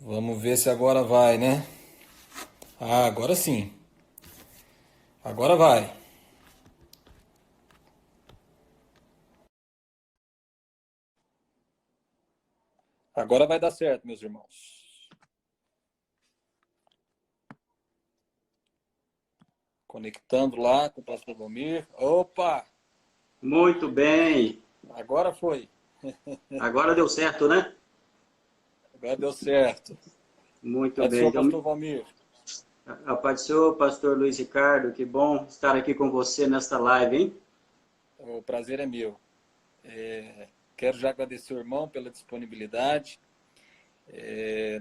Vamos ver se agora vai, né? Ah, agora sim. Agora vai. Agora vai dar certo, meus irmãos. Conectando lá com o pastor Valmir. Opa! Muito bem. Agora foi. Agora deu certo, né? Agora deu certo. Muito Pai do bem. Senhor, Então, pastor Valmir. a paz do Senhor, pastor Luiz Ricardo, que bom estar aqui com você nesta live, hein? O prazer é meu. Quero já agradecer o irmão pela disponibilidade.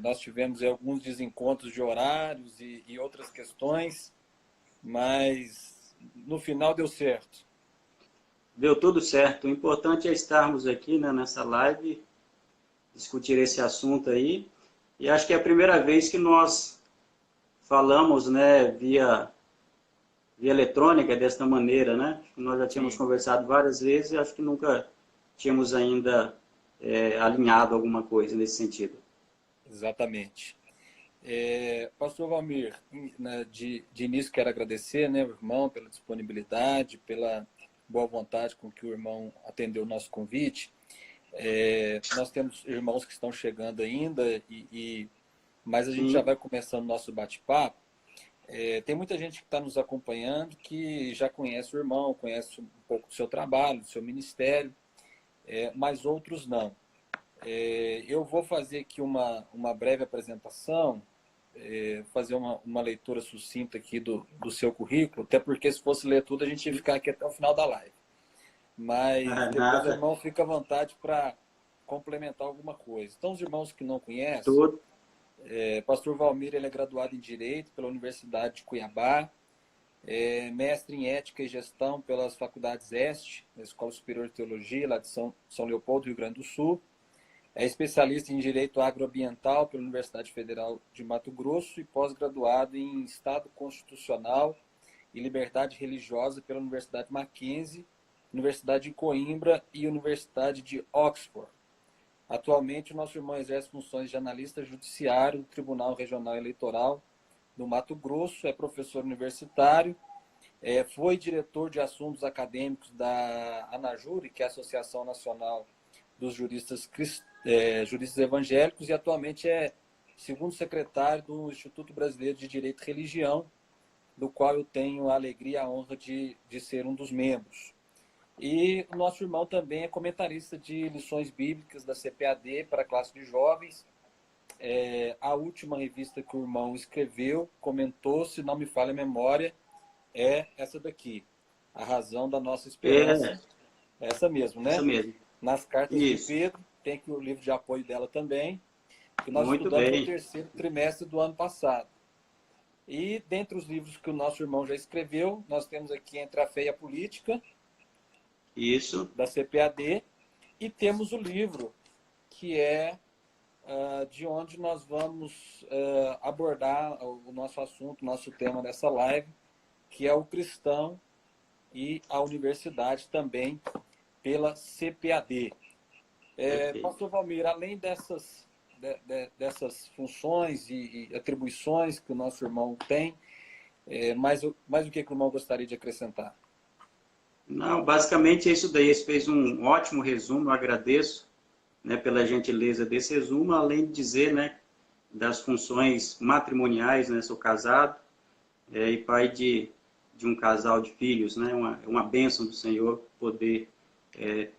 Nós tivemos alguns desencontros de horários e outras questões, mas no final deu certo. Deu tudo certo. O importante é estarmos aqui, né, nessa live, discutir esse assunto aí. E acho que é a primeira vez que nós falamos, né, via eletrônica desta maneira, né? Nós já tínhamos Sim, conversado várias vezes e acho que nunca tínhamos ainda alinhado alguma coisa nesse sentido. exatamente. Pastor Valmir, né, de início quero agradecer, né, o irmão pela disponibilidade, pela boa vontade com que o irmão atendeu o nosso convite. Nós temos irmãos que estão chegando ainda, mas a gente já Sim, vai começando o nosso bate-papo. Tem muita gente que está nos acompanhando que já conhece o irmão, conhece um pouco do seu trabalho, do seu ministério, mas outros não. Eu vou fazer aqui uma breve apresentação, fazer uma leitura sucinta aqui do seu currículo, até porque se fosse ler tudo a gente ia ficar aqui até o final da live. Mas depois o nada, irmão fica à vontade para complementar alguma coisa. Então, os irmãos que não conhecem, tudo. Pastor Valmir ele é graduado em Direito pela Universidade de Cuiabá, mestre em Ética e Gestão pelas Faculdades Este, na Escola Superior de Teologia, lá de São Leopoldo, Rio Grande do Sul. É especialista em Direito Agroambiental pela Universidade Federal de Mato Grosso e pós-graduado em Estado Constitucional e Liberdade Religiosa pela Universidade Mackenzie, Universidade de Coimbra e Universidade de Oxford. Atualmente, o nosso irmão exerce funções de analista judiciário do Tribunal Regional Eleitoral do Mato Grosso, é professor universitário, foi diretor de assuntos acadêmicos da ANAJURE, que é a Associação Nacional dos Juristas Evangélicos, e atualmente é segundo secretário do Instituto Brasileiro de Direito e Religião, do qual eu tenho a alegria e a honra de ser um dos membros. E o nosso irmão também é comentarista de lições bíblicas da CPAD para a classe de jovens. A última revista que o irmão escreveu, comentou, se não me falha a memória, é essa daqui. A razão da nossa esperança. É, É essa mesmo, essa né? mesmo. Nas cartas de Isso. Pedro, tem aqui o livro de apoio dela também, que nós Muito estudamos no bem. terceiro trimestre do ano passado. E dentre os livros que o nosso irmão já escreveu, nós temos aqui Entre a Fé e a Política, Isso. da CPAD, e temos o livro que é de onde nós vamos abordar o nosso assunto, o nosso tema dessa live, que é o cristão e a universidade também pela CPAD. Perfeito. Pastor Valmir, além dessas funções e atribuições que o nosso irmão tem, mais o que o irmão gostaria de acrescentar? Não, basicamente é isso daí. Você fez um ótimo resumo, eu agradeço, né, pela gentileza desse resumo, além de dizer, né, das funções matrimoniais, né, sou casado e pai de um casal de filhos, né, uma bênção do Senhor poder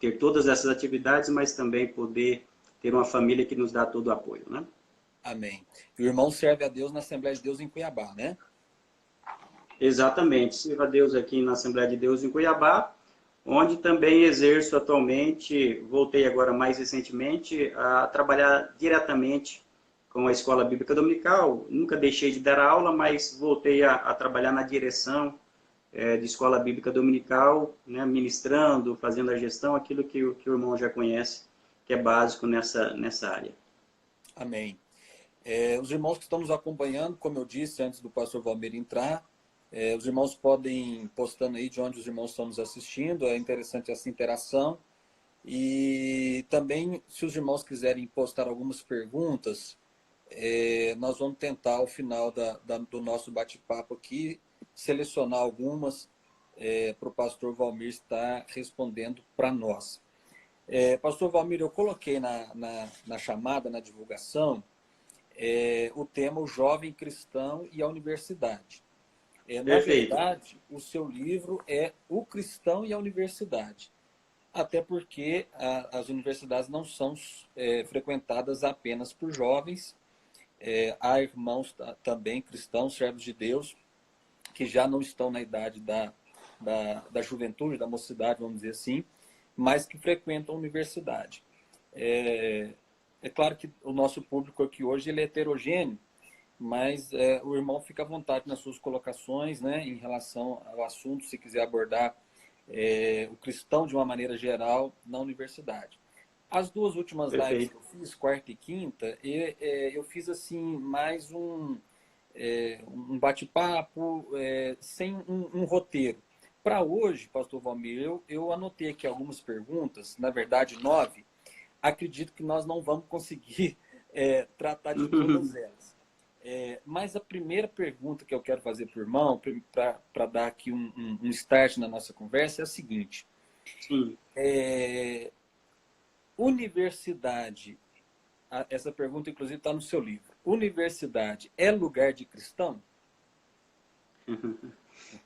ter todas essas atividades, mas também poder ter uma família que nos dá todo o apoio, né? Amém. E o irmão serve a Deus na Assembleia de Deus em Cuiabá, né? Exatamente, sirvo a Deus aqui na Assembleia de Deus em Cuiabá, onde também exerço atualmente, voltei agora mais recentemente, a trabalhar diretamente com a Escola Bíblica Dominical. Nunca deixei de dar aula, mas voltei a trabalhar na direção de Escola Bíblica Dominical, né, ministrando, fazendo a gestão, aquilo que o irmão já conhece, que é básico nessa área. Amém. Os irmãos que estão nos acompanhando, como eu disse antes do pastor Valmir entrar, os irmãos podem ir postando aí de onde os irmãos estão nos assistindo, é interessante essa interação. E também, se os irmãos quiserem postar algumas perguntas, nós vamos tentar, ao final do nosso bate-papo aqui, selecionar algumas para o pastor Valmir estar respondendo para nós. Pastor Valmir, eu coloquei na chamada, na divulgação, o tema O Jovem Cristão e a Universidade. Na verdade, o seu livro é O Cristão e a Universidade. Até porque as universidades não são frequentadas apenas por jovens. Há irmãos também cristãos, servos de Deus, que já não estão na idade da juventude, da mocidade, vamos dizer assim, mas que frequentam a universidade. É claro que o nosso público aqui hoje ele é heterogêneo, mas o irmão fica à vontade nas suas colocações, né, em relação ao assunto, se quiser abordar o cristão de uma maneira geral na universidade. As duas últimas lives que eu fiz, quarta e quinta, eu fiz assim mais um bate-papo sem um roteiro. Para hoje, pastor Valmir, eu anotei aqui algumas perguntas, na verdade 9. Acredito que nós não vamos conseguir tratar de todas elas. Mas a primeira pergunta que eu quero fazer para o irmão, para dar aqui um start na nossa conversa, é a seguinte. Sim. Universidade, essa pergunta inclusive está no seu livro. Universidade é lugar de cristão?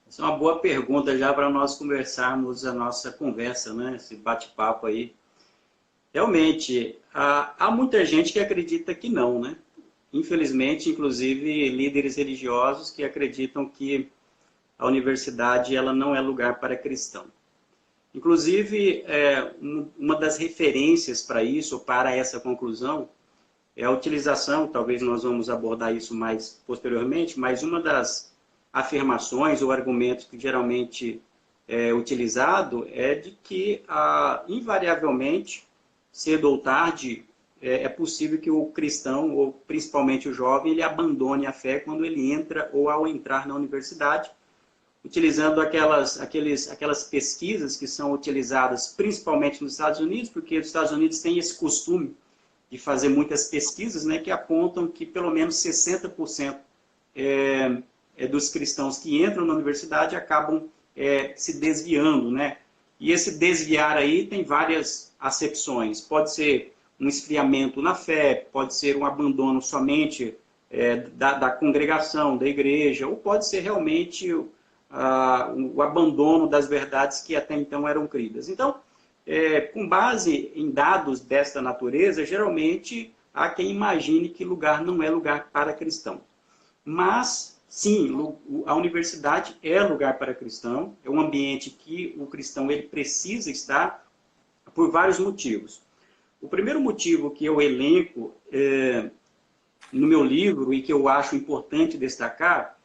Essa é uma boa pergunta já para nós conversarmos a nossa conversa, né? Esse bate-papo aí. Realmente, há muita gente que acredita que não, né? Infelizmente, inclusive líderes religiosos que acreditam que a universidade ela não é lugar para cristão. Inclusive, uma das referências para isso, para essa conclusão, é a utilização, talvez nós vamos abordar isso mais posteriormente, mas uma das afirmações ou argumentos que geralmente é utilizado é de que, invariavelmente, cedo ou tarde, é possível que o cristão, ou principalmente o jovem, ele abandone a fé quando ele entra ou ao entrar na universidade, utilizando aquelas pesquisas que são utilizadas principalmente nos Estados Unidos, porque os Estados Unidos têm esse costume de fazer muitas pesquisas, né, que apontam que pelo menos 60% dos cristãos que entram na universidade acabam se desviando, né? E esse desviar aí tem várias acepções. Pode ser um esfriamento na fé, pode ser um abandono somente da congregação, da igreja, ou pode ser realmente o abandono das verdades que até então eram cridas. Então, com base em dados desta natureza, geralmente há quem imagine que lugar não é lugar para cristão. Mas, sim, a universidade é lugar para cristão, é um ambiente que o cristão ele precisa estar por vários motivos. O primeiro motivo que eu elenco no meu livro e que eu acho importante destacar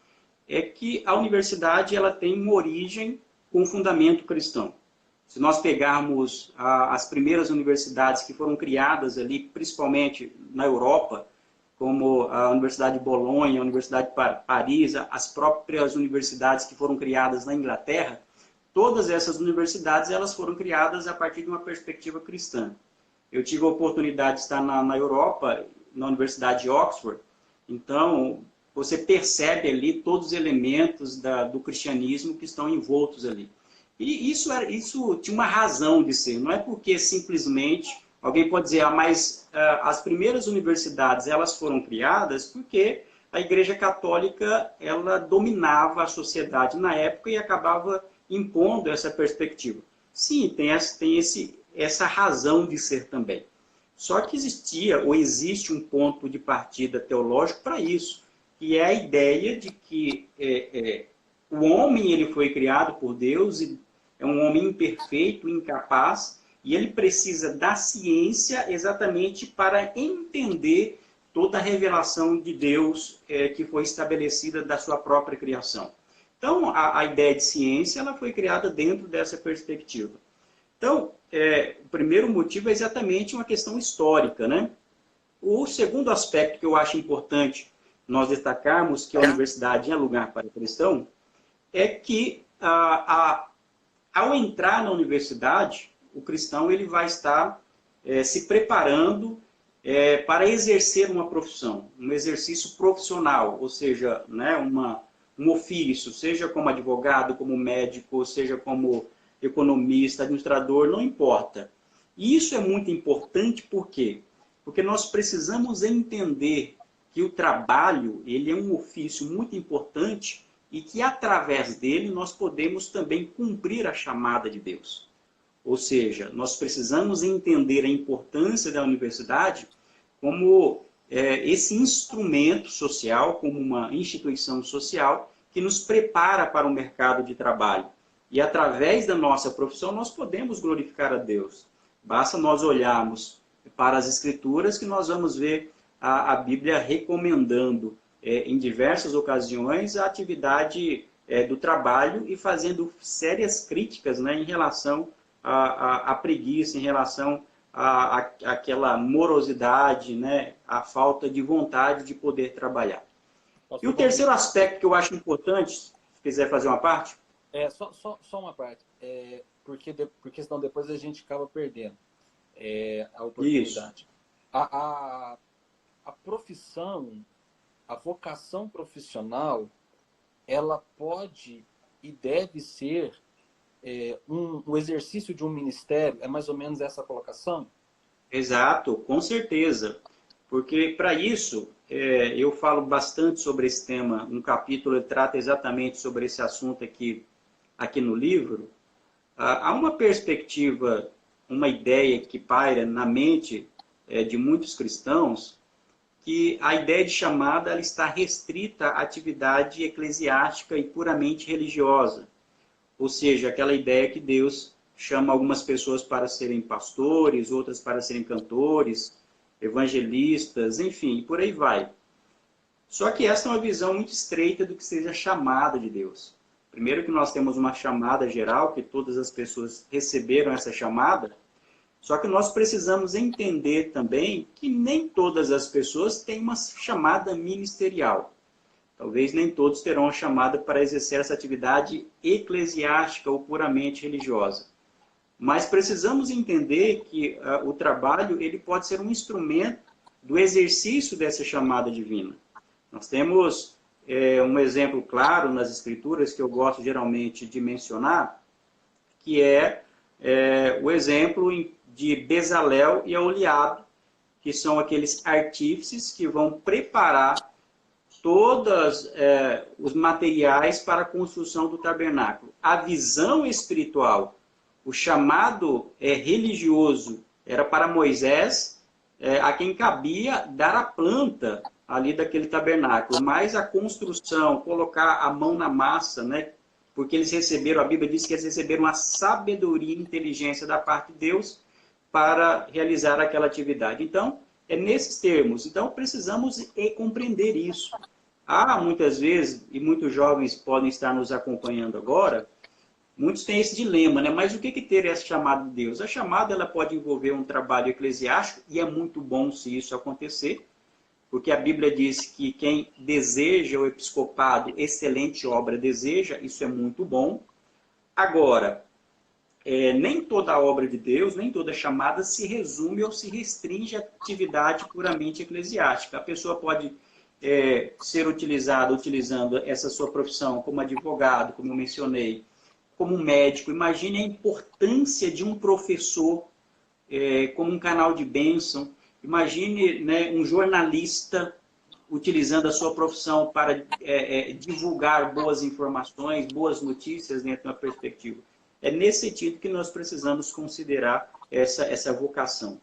é que a universidade ela tem uma origem com fundamento cristão. Se nós pegarmos as primeiras universidades que foram criadas ali, principalmente na Europa, como a Universidade de Bolonha, a Universidade de Paris, as próprias universidades que foram criadas na Inglaterra, todas essas universidades elas foram criadas a partir de uma perspectiva cristã. Eu tive a oportunidade de estar na Europa, na Universidade de Oxford, então você percebe ali todos os elementos do cristianismo que estão envoltos ali. E isso tinha uma razão de ser, não é porque simplesmente alguém pode dizer, mas as primeiras universidades elas foram criadas porque a Igreja Católica ela dominava a sociedade na época e acabava impondo essa perspectiva. Sim, tem essa razão de ser também. Só que existia ou existe um ponto de partida teológico para isso, que é a ideia de que o homem ele foi criado por Deus e é um homem imperfeito, incapaz, e ele precisa da ciência exatamente para entender toda a revelação de Deus que foi estabelecida da sua própria criação. Então, a ideia de ciência ela foi criada dentro dessa perspectiva. Então, o primeiro motivo é exatamente uma questão histórica, né? O segundo aspecto que eu acho importante nós destacarmos que a universidade é lugar para cristão é que, ao entrar na universidade, o cristão ele vai estar se preparando para exercer uma profissão, um exercício profissional, ou seja, né, um ofício, seja como advogado, como médico, seja como economista, administrador, não importa. E isso é muito importante, por quê? Porque nós precisamos entender que o trabalho, ele é um ofício muito importante e que através dele nós podemos também cumprir a chamada de Deus. Ou seja, nós precisamos entender a importância da universidade como esse instrumento social, como uma instituição social que nos prepara para o mercado de trabalho. E através da nossa profissão nós podemos glorificar a Deus. Basta nós olharmos para as Escrituras que nós vamos ver a Bíblia recomendando em diversas ocasiões a atividade do trabalho e fazendo sérias críticas, né, em relação à preguiça, em relação àquela morosidade, né, à falta de vontade de poder trabalhar. E o terceiro aspecto que eu acho importante, se quiser fazer uma parte... Só uma parte, porque senão depois a gente acaba perdendo a oportunidade. A profissão, a vocação profissional, ela pode e deve ser o exercício de um ministério, é mais ou menos essa a colocação? Exato, com certeza. Porque para isso, eu falo bastante sobre esse tema, um capítulo trata exatamente sobre esse assunto aqui no livro. Há uma perspectiva, uma ideia que paira na mente de muitos cristãos, que a ideia de chamada ela está restrita à atividade eclesiástica e puramente religiosa. Ou seja, aquela ideia que Deus chama algumas pessoas para serem pastores, outras para serem cantores, evangelistas, enfim, e por aí vai. Só que essa é uma visão muito estreita do que seja a chamada de Deus. Primeiro que nós temos uma chamada geral, que todas as pessoas receberam essa chamada, só que nós precisamos entender também que nem todas as pessoas têm uma chamada ministerial. Talvez nem todos terão a chamada para exercer essa atividade eclesiástica ou puramente religiosa. Mas precisamos entender que o trabalho ele pode ser um instrumento do exercício dessa chamada divina. Nós temos um exemplo claro nas Escrituras que eu gosto geralmente de mencionar, que é o exemplo de Bezalel e Aholiabe, que são aqueles artífices que vão preparar todos os materiais para a construção do tabernáculo. A visão espiritual, o chamado religioso, era para Moisés, a quem cabia dar a planta ali daquele tabernáculo, mas a construção, colocar a mão na massa, né? Porque eles receberam, a Bíblia diz que eles receberam a sabedoria e inteligência da parte de Deus para realizar aquela atividade. Então, é nesses termos. Então, precisamos compreender isso. Há muitas vezes, e muitos jovens podem estar nos acompanhando agora, muitos têm esse dilema, né? Mas o que ter essa chamada de Deus? A chamada ela pode envolver um trabalho eclesiástico, e é muito bom se isso acontecer, porque a Bíblia diz que quem deseja o episcopado, excelente obra deseja, isso é muito bom. Agora, nem toda a obra de Deus, nem toda chamada se resume ou se restringe à atividade puramente eclesiástica. A pessoa pode ser utilizada, utilizando essa sua profissão como advogado, como eu mencionei, como médico. Imagine a importância de um professor como um canal de bênção. Imagine, né, um jornalista utilizando a sua profissão para divulgar boas informações, boas notícias dentro de uma perspectiva. É nesse sentido que nós precisamos considerar essa vocação.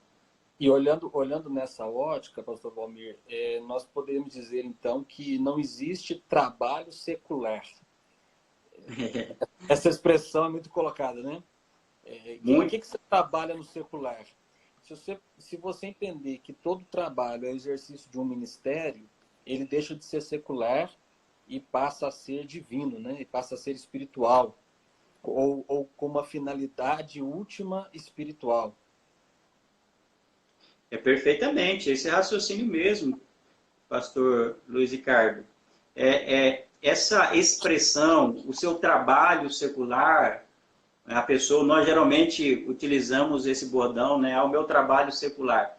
E olhando nessa ótica, pastor Valmir, nós podemos dizer, então, que não existe trabalho secular. Essa expressão é muito colocada, né? O que você trabalha no secular? Se você entender que todo trabalho é o exercício de um ministério, ele deixa de ser secular e passa a ser divino, né? E passa a ser espiritual, ou com uma finalidade última espiritual. Perfeitamente, esse raciocínio mesmo, pastor Luiz Ricardo. Essa expressão, o seu trabalho secular, nós geralmente utilizamos esse bordão, né, ao meu trabalho secular.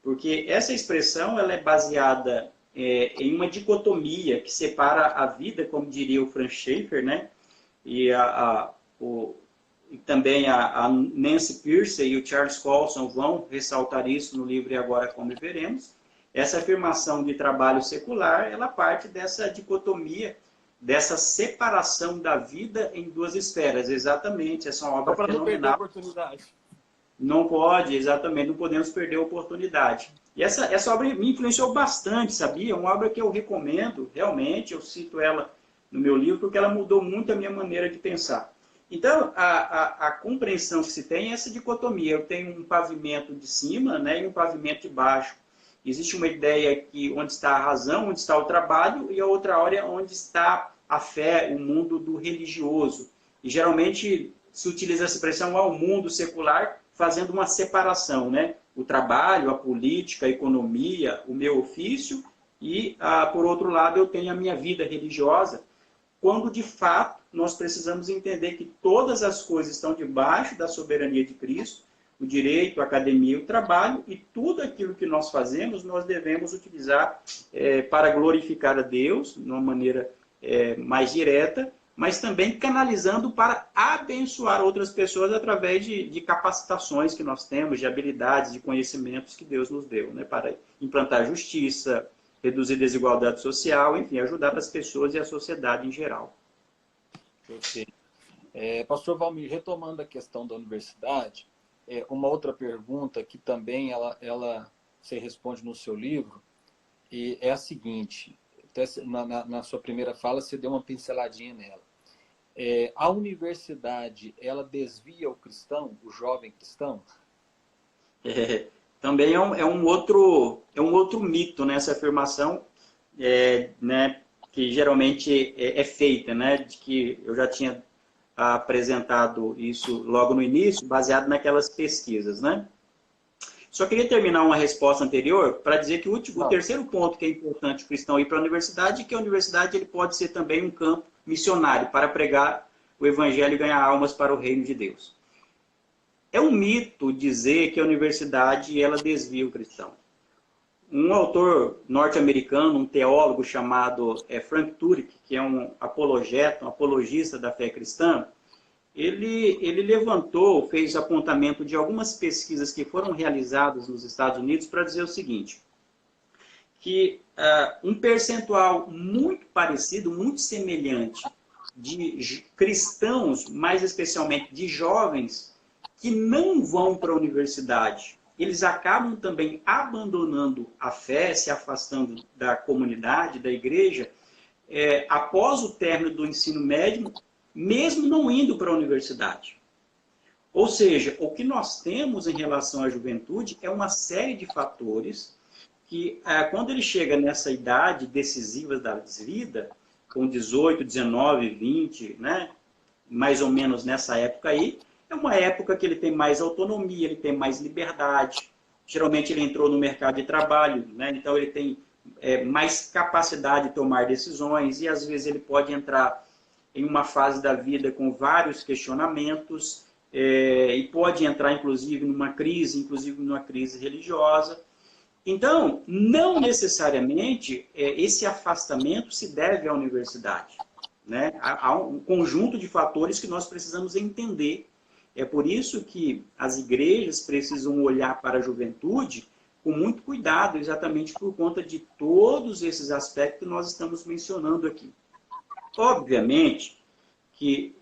porque essa expressão ela é baseada em uma dicotomia que separa a vida, como diria o Frank Schaeffer, né? E e também a Nancy Pearcey e o Charles Colson vão ressaltar isso no livro E Agora Como Veremos. Essa afirmação de trabalho secular, ela parte dessa dicotomia, dessa separação da vida em duas esferas. Exatamente, essa é uma obra Só para não perder a fenomenal. oportunidade. Não pode, exatamente, não podemos perder a oportunidade. E essa obra me influenciou bastante, sabia? É uma obra que eu recomendo, realmente, eu cito ela no meu livro, porque ela mudou muito a minha maneira de pensar. Então, a compreensão que se tem é essa dicotomia. Eu tenho um pavimento de cima, né, e um pavimento de baixo. Existe uma ideia que onde está a razão, onde está o trabalho, e a outra hora é onde está a fé, o mundo do religioso. E geralmente se utiliza essa expressão ao mundo secular, fazendo uma separação, né? O trabalho, a política, a economia, o meu ofício, e, por outro lado, eu tenho a minha vida religiosa, quando de fato nós precisamos entender que todas as coisas estão debaixo da soberania de Cristo, o direito, a academia e o trabalho, e tudo aquilo que nós fazemos, nós devemos utilizar para glorificar a Deus, de uma maneira mais direta, mas também canalizando para abençoar outras pessoas através de capacitações que nós temos, de habilidades, de conhecimentos que Deus nos deu, né, para implantar justiça, reduzir desigualdade social, enfim, ajudar as pessoas e a sociedade em geral. Perfeito. Pastor Valmir, retomando a questão da universidade, uma outra pergunta que também você responde no seu livro, e é a seguinte, até na sua primeira fala você deu uma pinceladinha nela. A universidade, ela desvia o cristão, o jovem cristão? Também é um outro mito, né, essa afirmação, né, que geralmente é feita, né, de que eu já tinha apresentado isso logo no início, baseado naquelas pesquisas, né? Só queria terminar uma resposta anterior para dizer que o terceiro ponto que é importante o cristão ir para a universidade é que a universidade ele pode ser também um campo missionário para pregar o evangelho e ganhar almas para o reino de Deus. É um mito dizer que a universidade ela desvia o cristão. Um autor norte-americano, um teólogo chamado Frank Turek, que é um apologeta, um apologista da fé cristã, ele levantou, fez apontamento de algumas pesquisas que foram realizadas nos Estados Unidos para dizer o seguinte, que um percentual muito parecido, muito semelhante de cristãos, mais especialmente de jovens, que não vão para a universidade, eles acabam também abandonando a fé, se afastando da comunidade, da igreja, após o término do ensino médio, mesmo não indo para a universidade. Ou seja, o que nós temos em relação à juventude é uma série de fatores que, quando ele chega nessa idade decisiva da vida, com 18, 19, 20, né, mais ou menos nessa época aí, é uma época que ele tem mais autonomia, ele tem mais liberdade. Geralmente ele entrou no mercado de trabalho, né? Então ele tem mais capacidade de tomar decisões e às vezes ele pode entrar em uma fase da vida com vários questionamentos e pode entrar inclusive numa crise religiosa. Então, não necessariamente esse afastamento se deve à universidade, né? Há um conjunto de fatores que nós precisamos entender. É por isso que as igrejas precisam olhar para a juventude com muito cuidado, exatamente por conta de todos esses aspectos que nós estamos mencionando aqui. Obviamente que,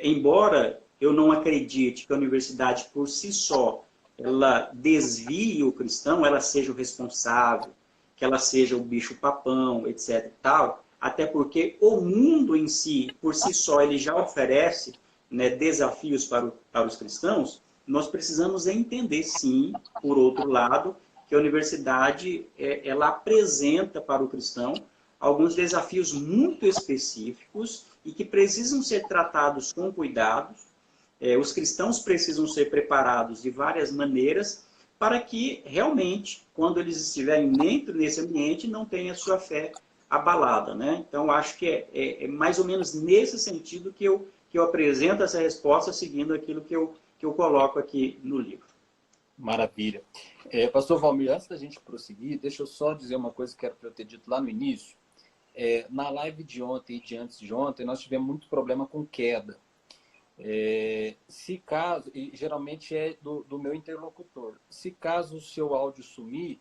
embora eu não acredite que a universidade por si só ela desvie o cristão, ela seja o responsável, que ela seja o bicho-papão, etc. e tal, até porque o mundo em si, por si só, ele já oferece, né, desafios para os cristãos, nós precisamos entender, sim, por outro lado, que a universidade ela apresenta para o cristão alguns desafios muito específicos e que precisam ser tratados com cuidado. Os cristãos precisam ser preparados de várias maneiras para que, realmente, quando eles estiverem dentro desse ambiente, não tenha sua fé abalada, né? Então, acho que é mais ou menos nesse sentido que eu apresento essa resposta, seguindo aquilo que eu coloco aqui no livro. Maravilha. Pastor Valmir, antes da gente prosseguir, deixa eu só dizer uma coisa que era para eu ter dito lá no início. Na live de ontem e de antes de ontem, nós tivemos muito problema com queda. Se caso, e geralmente é do meu interlocutor, se caso o seu áudio sumir,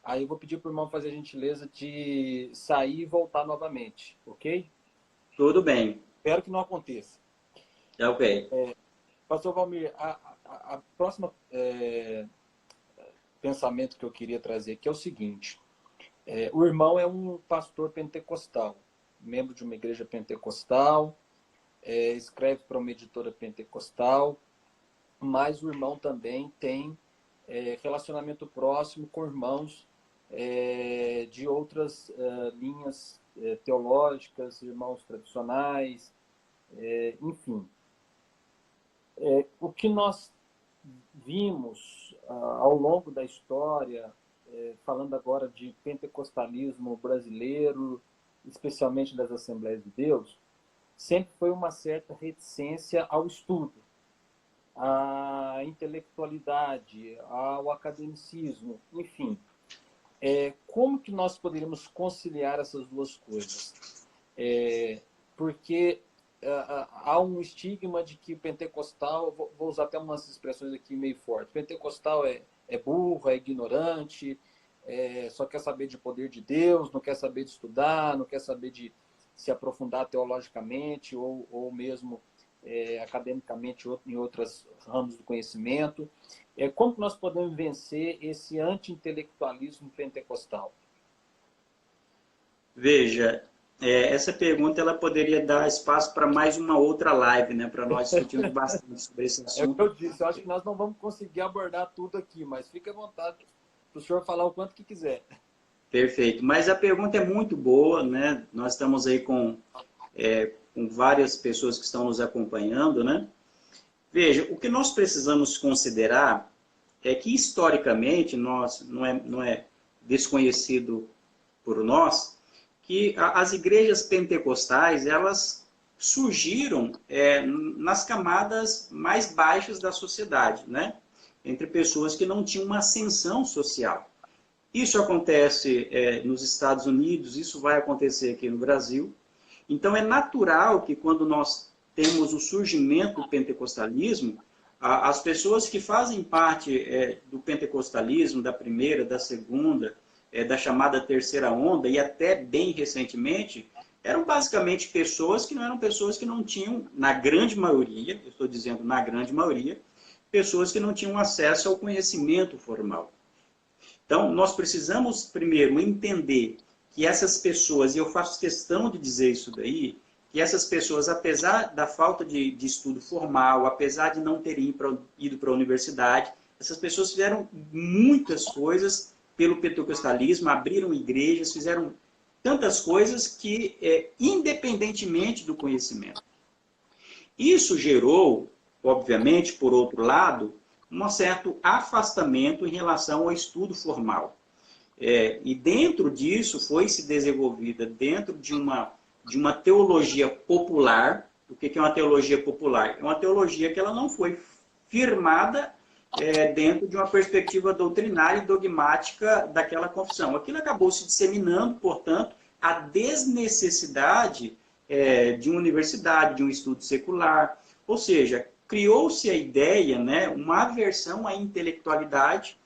aí eu vou pedir para o irmão fazer a gentileza de sair e voltar novamente, ok? Tudo bem. Espero que não aconteça. Ok. Pastor Valmir, a próxima pensamento que eu queria trazer aqui é o seguinte. O irmão é um pastor pentecostal, membro de uma igreja pentecostal, escreve para uma editora pentecostal, mas o irmão também tem relacionamento próximo com irmãos de outras linhas teológicas, irmãos tradicionais, enfim. O que nós vimos ao longo da história, falando agora de pentecostalismo brasileiro, especialmente das Assembleias de Deus, sempre foi uma certa reticência ao estudo, à intelectualidade, ao academicismo, enfim. Como que nós poderíamos conciliar essas duas coisas? Porque há um estigma de que o pentecostal, vou usar até umas expressões aqui meio fortes, pentecostal é burro, é ignorante, só quer saber de poder de Deus, não quer saber de estudar, não quer saber de se aprofundar teologicamente ou mesmo academicamente em outros ramos do conhecimento. Como que nós podemos vencer esse anti-intelectualismo pentecostal? Veja, essa pergunta ela poderia dar espaço para mais uma outra live, né? Para nós discutirmos bastante sobre esse assunto. É o que eu disse, eu acho que nós não vamos conseguir abordar tudo aqui, mas fique à vontade para o senhor falar o quanto que quiser. Perfeito, mas a pergunta é muito boa, né? Nós estamos aí com várias pessoas que estão nos acompanhando, né? Veja, o que nós precisamos considerar é que, historicamente, não é desconhecido por nós, que as igrejas pentecostais, elas surgiram nas camadas mais baixas da sociedade, né? Entre pessoas que não tinham uma ascensão social. Isso acontece nos Estados Unidos, isso vai acontecer aqui no Brasil. Então, é natural que quando nós temos o surgimento do pentecostalismo, as pessoas que fazem parte do pentecostalismo, da primeira, da segunda, da chamada terceira onda, e até bem recentemente, eram basicamente pessoas que não tinham, na grande maioria, eu estou dizendo na grande maioria, pessoas que não tinham acesso ao conhecimento formal. Então, nós precisamos, primeiro, entender que essas pessoas, e eu faço questão de dizer isso daí, que essas pessoas, apesar da falta de estudo formal, apesar de não terem ido para a universidade, essas pessoas fizeram muitas coisas pelo pentecostalismo, abriram igrejas, fizeram tantas coisas que, independentemente do conhecimento. Isso gerou, obviamente, por outro lado, um certo afastamento em relação ao estudo formal. E dentro disso foi se desenvolvida, dentro de uma teologia popular. O que é uma teologia popular? É uma teologia que ela não foi firmada dentro de uma perspectiva doutrinária e dogmática daquela confissão. Aquilo acabou se disseminando, portanto, a desnecessidade de uma universidade, de um estudo secular. Ou seja, criou-se a ideia, né, uma aversão à intelectualidade,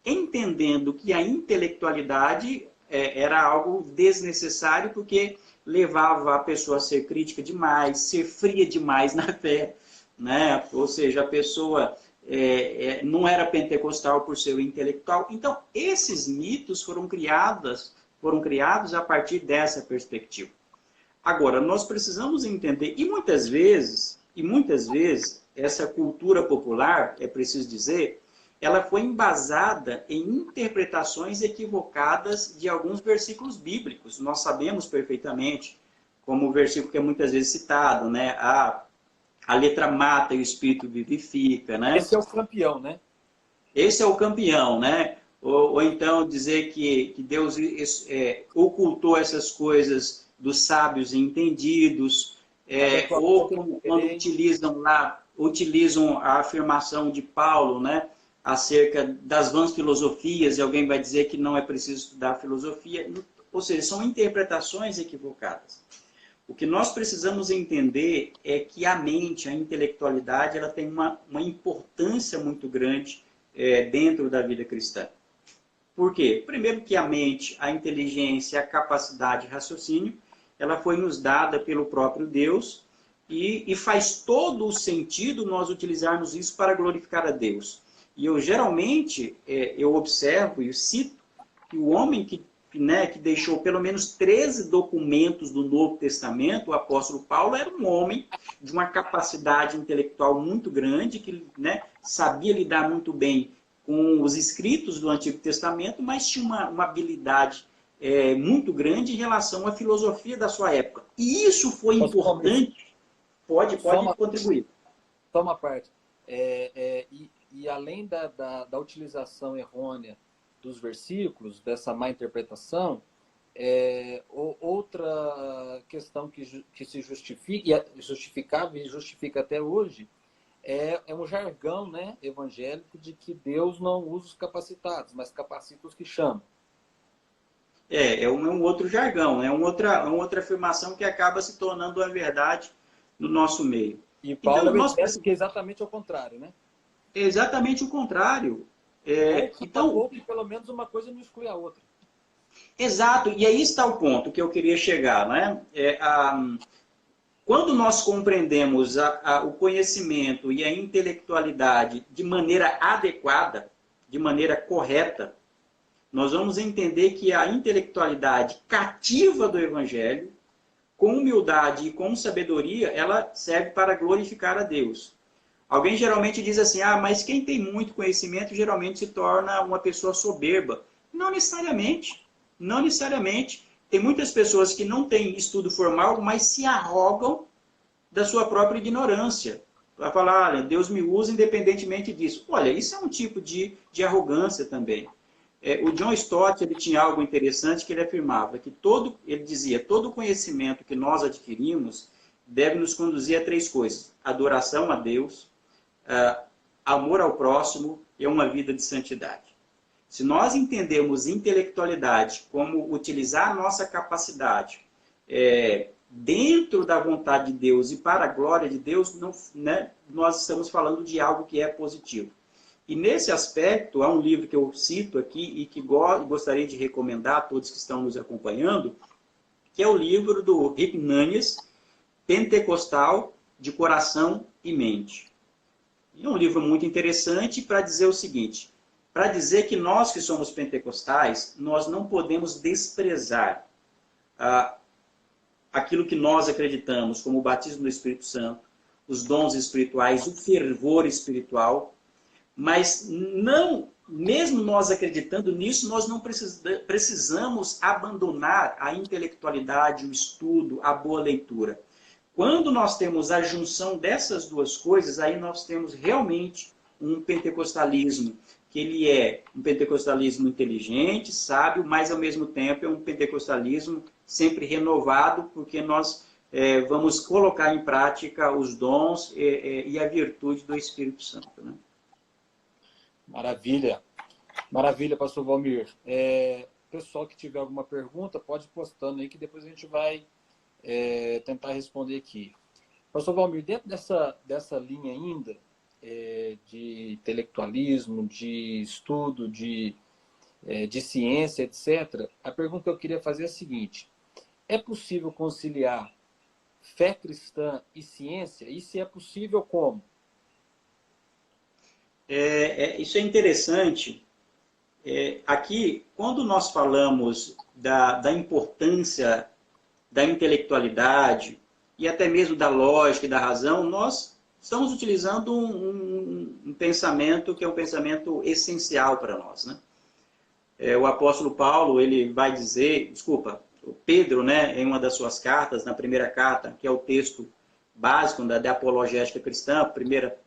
entendendo que a intelectualidade era algo desnecessário, porque levava a pessoa a ser crítica demais, ser fria demais na fé, né? Ou seja, a pessoa não era pentecostal por ser intelectual. Então, esses mitos foram criados a partir dessa perspectiva. Agora, nós precisamos entender, e muitas vezes, essa cultura popular, é preciso dizer, ela foi embasada em interpretações equivocadas de alguns versículos bíblicos. Nós sabemos perfeitamente, como o versículo que é muitas vezes citado, né? A letra mata e o espírito vivifica, né? Esse é o campeão, né? Esse é o campeão, né? Ou então dizer que Deus ocultou essas coisas dos sábios e entendidos, ou quando utilizam a afirmação de Paulo, né? acerca das vãs filosofias, e alguém vai dizer que não é preciso estudar filosofia. Ou seja, são interpretações equivocadas. O que nós precisamos entender é que a mente, a intelectualidade, ela tem uma importância muito grande dentro da vida cristã. Por quê? Primeiro que a mente, a inteligência, a capacidade de raciocínio, ela foi nos dada pelo próprio Deus e faz todo o sentido nós utilizarmos isso para glorificar a Deus. E eu geralmente, eu observo e cito que o homem que deixou pelo menos 13 documentos do Novo Testamento, o apóstolo Paulo era um homem de uma capacidade intelectual muito grande, que sabia lidar muito bem com os escritos do Antigo Testamento, mas tinha uma habilidade muito grande em relação à filosofia da sua época. E isso foi importante. Pode contribuir. Só uma parte. E além da utilização errônea dos versículos, dessa má interpretação, outra questão que se justificava e justifica até hoje é um jargão, né, evangélico de que Deus não usa os capacitados, mas capacita os que chamam. É um outro jargão, é uma outra afirmação que acaba se tornando uma verdade no nosso meio. E Paulo pensa que é exatamente o contrário, né? É exatamente o contrário. Ou que pelo menos uma coisa não exclui a outra. Exato, e aí está o ponto que eu queria chegar, né? Quando nós compreendemos o conhecimento e a intelectualidade de maneira adequada, de maneira correta, nós vamos entender que a intelectualidade cativa do Evangelho, com humildade e com sabedoria, ela serve para glorificar a Deus. Alguém geralmente diz assim, mas quem tem muito conhecimento geralmente se torna uma pessoa soberba. Não necessariamente. Não necessariamente. Tem muitas pessoas que não têm estudo formal, mas se arrogam da sua própria ignorância. Vai falar, Deus me usa independentemente disso. Olha, isso é um tipo de arrogância também. O John Stott ele tinha algo interessante que ele afirmava, que ele dizia, todo conhecimento que nós adquirimos deve nos conduzir a 3 coisas. Adoração a Deus, amor ao próximo e uma vida de santidade. Se nós entendemos intelectualidade como utilizar a nossa capacidade dentro da vontade de Deus e para a glória de Deus, nós estamos falando de algo que é positivo. E nesse aspecto, há um livro que eu cito aqui e que gostaria de recomendar a todos que estão nos acompanhando, que é o livro do Rick Nunes, Pentecostal de Coração e Mente. É um livro muito interessante para dizer o seguinte, para dizer que nós que somos pentecostais, nós não podemos desprezar aquilo que nós acreditamos, como o batismo do Espírito Santo, os dons espirituais, o fervor espiritual, mas não, mesmo nós acreditando nisso, nós não precisamos abandonar a intelectualidade, o estudo, a boa leitura. Quando nós temos a junção dessas duas coisas, aí nós temos realmente um pentecostalismo, que ele é um pentecostalismo inteligente, sábio, mas ao mesmo tempo é um pentecostalismo sempre renovado, porque nós vamos colocar em prática os dons e a virtude do Espírito Santo, né? Maravilha. Maravilha, pastor Valmir. Pessoal que tiver alguma pergunta, pode ir postando aí que depois a gente vai tentar responder aqui. Pastor Valmir, dentro dessa linha ainda de intelectualismo, de estudo, de ciência, etc., a pergunta que eu queria fazer é a seguinte: é possível conciliar fé cristã e ciência? E se é possível, como? Isso é interessante. Aqui, quando nós falamos da importância da intelectualidade e até mesmo da lógica e da razão, nós estamos utilizando um pensamento que é um pensamento essencial para nós, né? O apóstolo Paulo, ele vai dizer, o Pedro, né, em uma das suas cartas, na primeira carta, que é o texto básico da apologética cristã, 1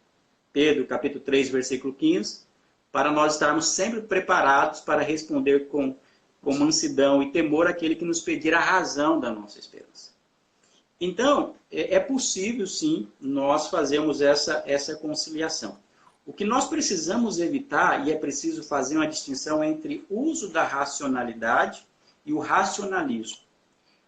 Pedro, capítulo 3, versículo 15, para nós estarmos sempre preparados para responder com mansidão e temor àquele que nos pedir a razão da nossa esperança. Então, é possível, sim, nós fazermos essa conciliação. O que nós precisamos evitar, e é preciso fazer uma distinção entre o uso da racionalidade e o racionalismo.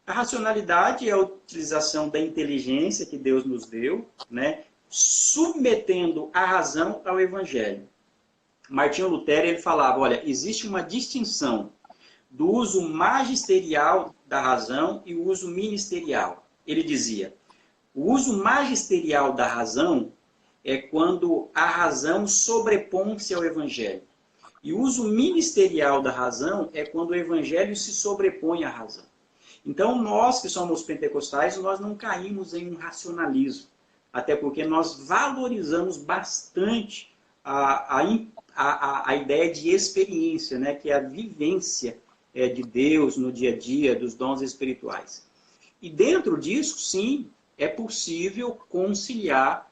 A racionalidade é a utilização da inteligência que Deus nos deu, né, submetendo a razão ao evangelho. Martinho Lutero ele falava, olha, existe uma distinção do uso magisterial da razão e o uso ministerial. Ele dizia, o uso magisterial da razão é quando a razão sobrepõe-se ao evangelho. E o uso ministerial da razão é quando o evangelho se sobrepõe à razão. Então, nós que somos pentecostais, nós não caímos em um racionalismo. Até porque nós valorizamos bastante a ideia de experiência, né? Que é a vivência de Deus no dia a dia, dos dons espirituais. E dentro disso, sim, é possível conciliar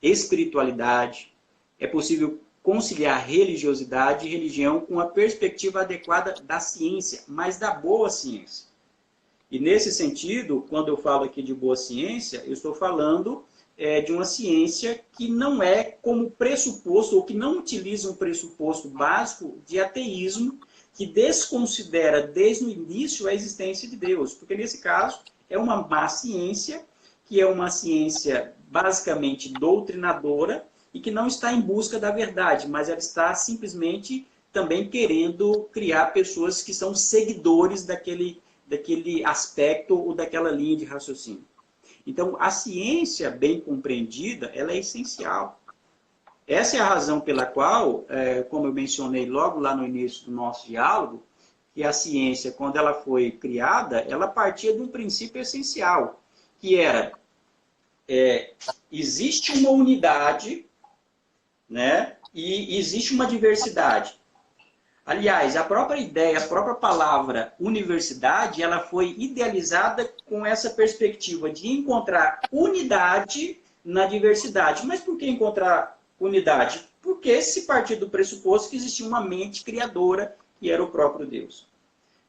espiritualidade, é possível conciliar religiosidade e religião com a perspectiva adequada da ciência, mas da boa ciência. E nesse sentido, quando eu falo aqui de boa ciência, eu estou falando de uma ciência que não é como pressuposto, ou que não utiliza um pressuposto básico de ateísmo, que desconsidera desde o início a existência de Deus. Porque nesse caso é uma má ciência, que é uma ciência basicamente doutrinadora, e que não está em busca da verdade, mas ela está simplesmente também querendo criar pessoas que são seguidores daquele aspecto ou daquela linha de raciocínio. Então, a ciência bem compreendida, ela é essencial. Essa é a razão pela qual, como eu mencionei logo lá no início do nosso diálogo, que a ciência, quando ela foi criada, ela partia de um princípio essencial, que era, existe uma unidade, né? E existe uma diversidade. Aliás, a própria ideia, a própria palavra universidade, ela foi idealizada com essa perspectiva de encontrar unidade na diversidade. Mas por que encontrar unidade? Porque se partir do pressuposto que existia uma mente criadora, que era o próprio Deus.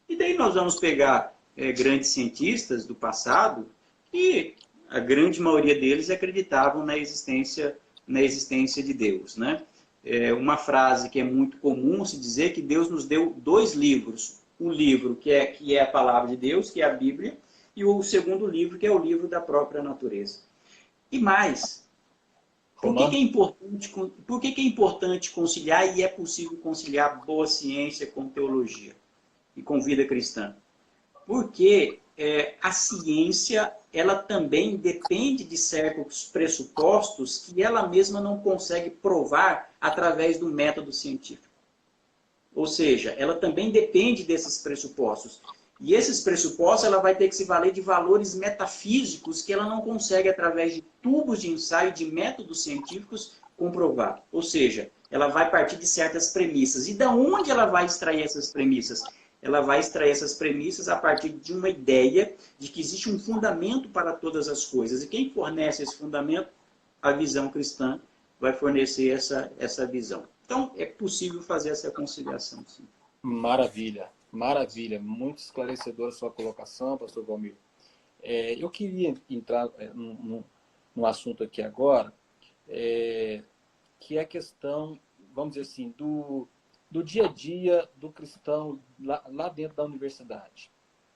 E daí nós vamos pegar grandes cientistas do passado, e a grande maioria deles acreditavam na existência de Deus, né? Uma frase que é muito comum se dizer que Deus nos deu 2 livros. Um livro que é a palavra de Deus, que é a Bíblia, e o segundo livro, que é o livro da própria natureza. E mais, por que é importante conciliar, e é possível conciliar boa ciência com teologia e com vida cristã? Porque a ciência, ela também depende de certos pressupostos que ela mesma não consegue provar através do método científico. Ou seja, ela também depende desses pressupostos. E esses pressupostos ela vai ter que se valer de valores metafísicos que ela não consegue, através de tubos de ensaio, de métodos científicos, comprovar. Ou seja, ela vai partir de certas premissas. E da onde ela vai extrair essas premissas? Ela vai extrair essas premissas a partir de uma ideia de que existe um fundamento para todas as coisas. E quem fornece esse fundamento? A visão cristã vai fornecer essa visão. Então, é possível fazer essa conciliação, sim. Maravilha, maravilha. Muito esclarecedora a sua colocação, pastor Valmir. Eu queria entrar num assunto aqui agora, que é a questão, vamos dizer assim, do dia a dia do cristão lá dentro da universidade,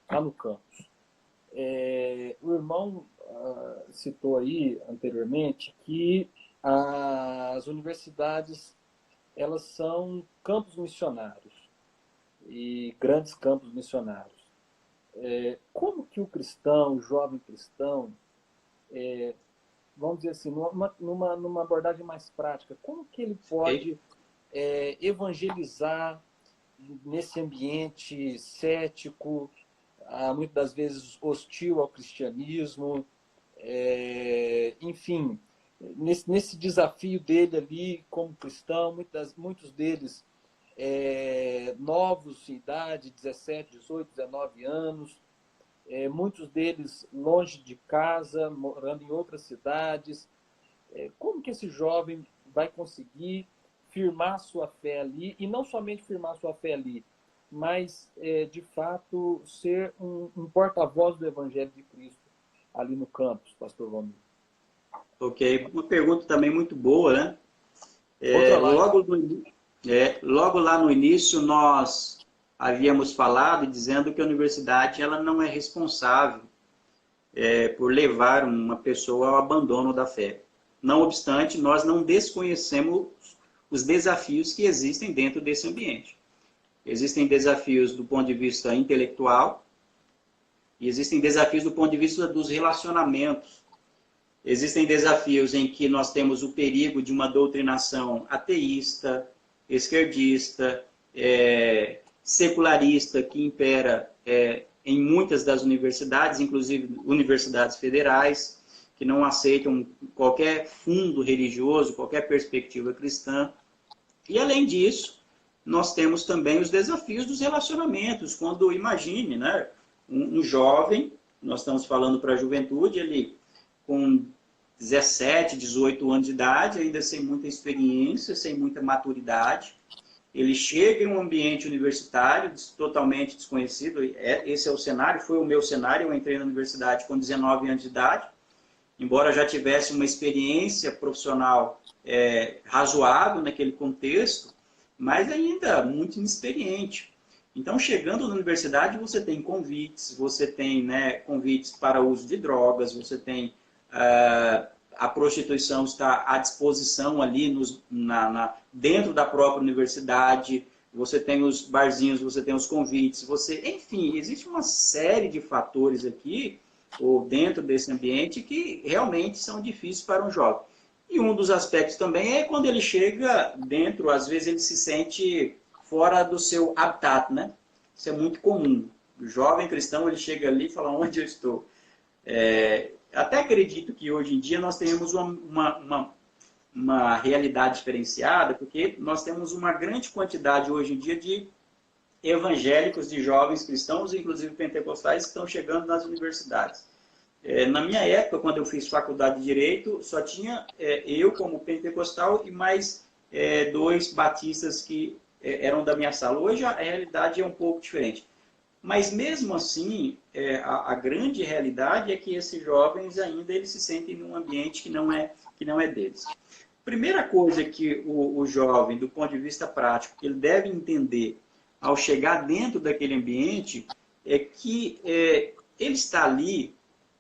lá no campus. O irmão citou aí anteriormente que as universidades, elas são campos missionários, e grandes campos missionários. Como que o cristão, o jovem cristão, vamos dizer assim, numa abordagem mais prática, como que ele pode evangelizar nesse ambiente cético, muitas das vezes hostil ao cristianismo, enfim, nesse desafio dele ali como cristão, muitos deles novos em idade, 17, 18, 19 anos, muitos deles longe de casa, morando em outras cidades. Como que esse jovem vai conseguir firmar sua fé ali, e não somente firmar sua fé ali, mas, de fato, ser um porta-voz do Evangelho de Cristo ali no campus, pastor Valmir? Ok, uma pergunta também muito boa, né? Outra live. Logo lá no início, nós havíamos falado dizendo que a universidade ela não é responsável por levar uma pessoa ao abandono da fé. Não obstante, nós não desconhecemos os desafios que existem dentro desse ambiente. Existem desafios do ponto de vista intelectual e existem desafios do ponto de vista dos relacionamentos. Existem desafios em que nós temos o perigo de uma doutrinação ateísta, esquerdista, secularista que impera em muitas das universidades, inclusive universidades federais, que não aceitam qualquer fundo religioso, qualquer perspectiva cristã. E, além disso, nós temos também os desafios dos relacionamentos. Quando, imagine, né, um jovem, nós estamos falando para a juventude, ele com 17, 18 anos de idade, ainda sem muita experiência, sem muita maturidade, ele chega em um ambiente universitário totalmente desconhecido. Esse é o cenário, foi o meu cenário. Eu entrei na universidade com 19 anos de idade, embora já tivesse uma experiência profissional razoável naquele contexto, mas ainda muito inexperiente. Então, chegando na universidade, você tem convites, convites para o uso de drogas, você tem a prostituição está à disposição ali dentro da própria universidade, você tem os barzinhos, você tem os convites, enfim, existe uma série de fatores aqui, ou dentro desse ambiente, que realmente são difíceis para um jovem. E um dos aspectos também é quando ele chega dentro, às vezes ele se sente fora do seu habitat, né? Isso é muito comum. O jovem cristão, ele chega ali e fala, onde eu estou? Até acredito que hoje em dia nós tenhamos uma realidade diferenciada, porque nós temos uma grande quantidade hoje em dia de evangélicos, de jovens cristãos, inclusive pentecostais, que estão chegando nas universidades. Na minha época, quando eu fiz faculdade de Direito, só tinha eu como pentecostal e mais 2 batistas que eram da minha sala. Hoje a realidade é um pouco diferente. Mas mesmo assim, a grande realidade é que esses jovens ainda eles se sentem num ambiente que não é deles. Primeira coisa que o jovem, do ponto de vista prático, que ele deve entender ao chegar dentro daquele ambiente, é que ele está ali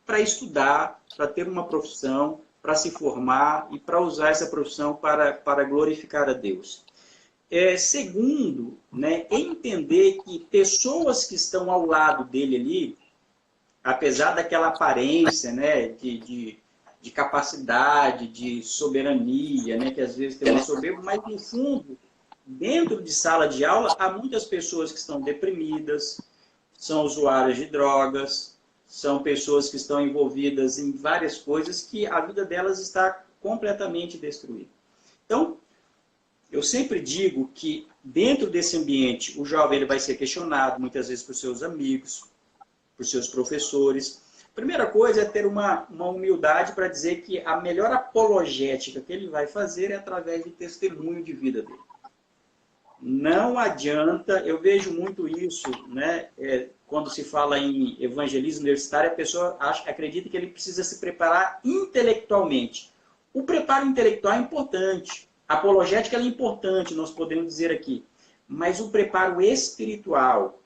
para estudar, para ter uma profissão, para se formar e para usar essa profissão para glorificar a Deus. Segundo, né, entender que pessoas que estão ao lado dele ali, apesar daquela aparência, né, de capacidade, de soberania, né, que às vezes tem uma soberba, mas no fundo, dentro de sala de aula, há muitas pessoas que estão deprimidas, são usuárias de drogas, são pessoas que estão envolvidas em várias coisas que a vida delas está completamente destruída. Então, eu sempre digo que dentro desse ambiente, o jovem ele vai ser questionado muitas vezes por seus amigos, por seus professores. Primeira coisa é ter uma humildade para dizer que a melhor apologética que ele vai fazer é através do testemunho de vida dele. Não adianta, eu vejo muito isso, né? Quando se fala em evangelismo universitário, a pessoa acredita que ele precisa se preparar intelectualmente. O preparo intelectual é importante, a apologética é importante, nós podemos dizer aqui, mas o preparo espiritual,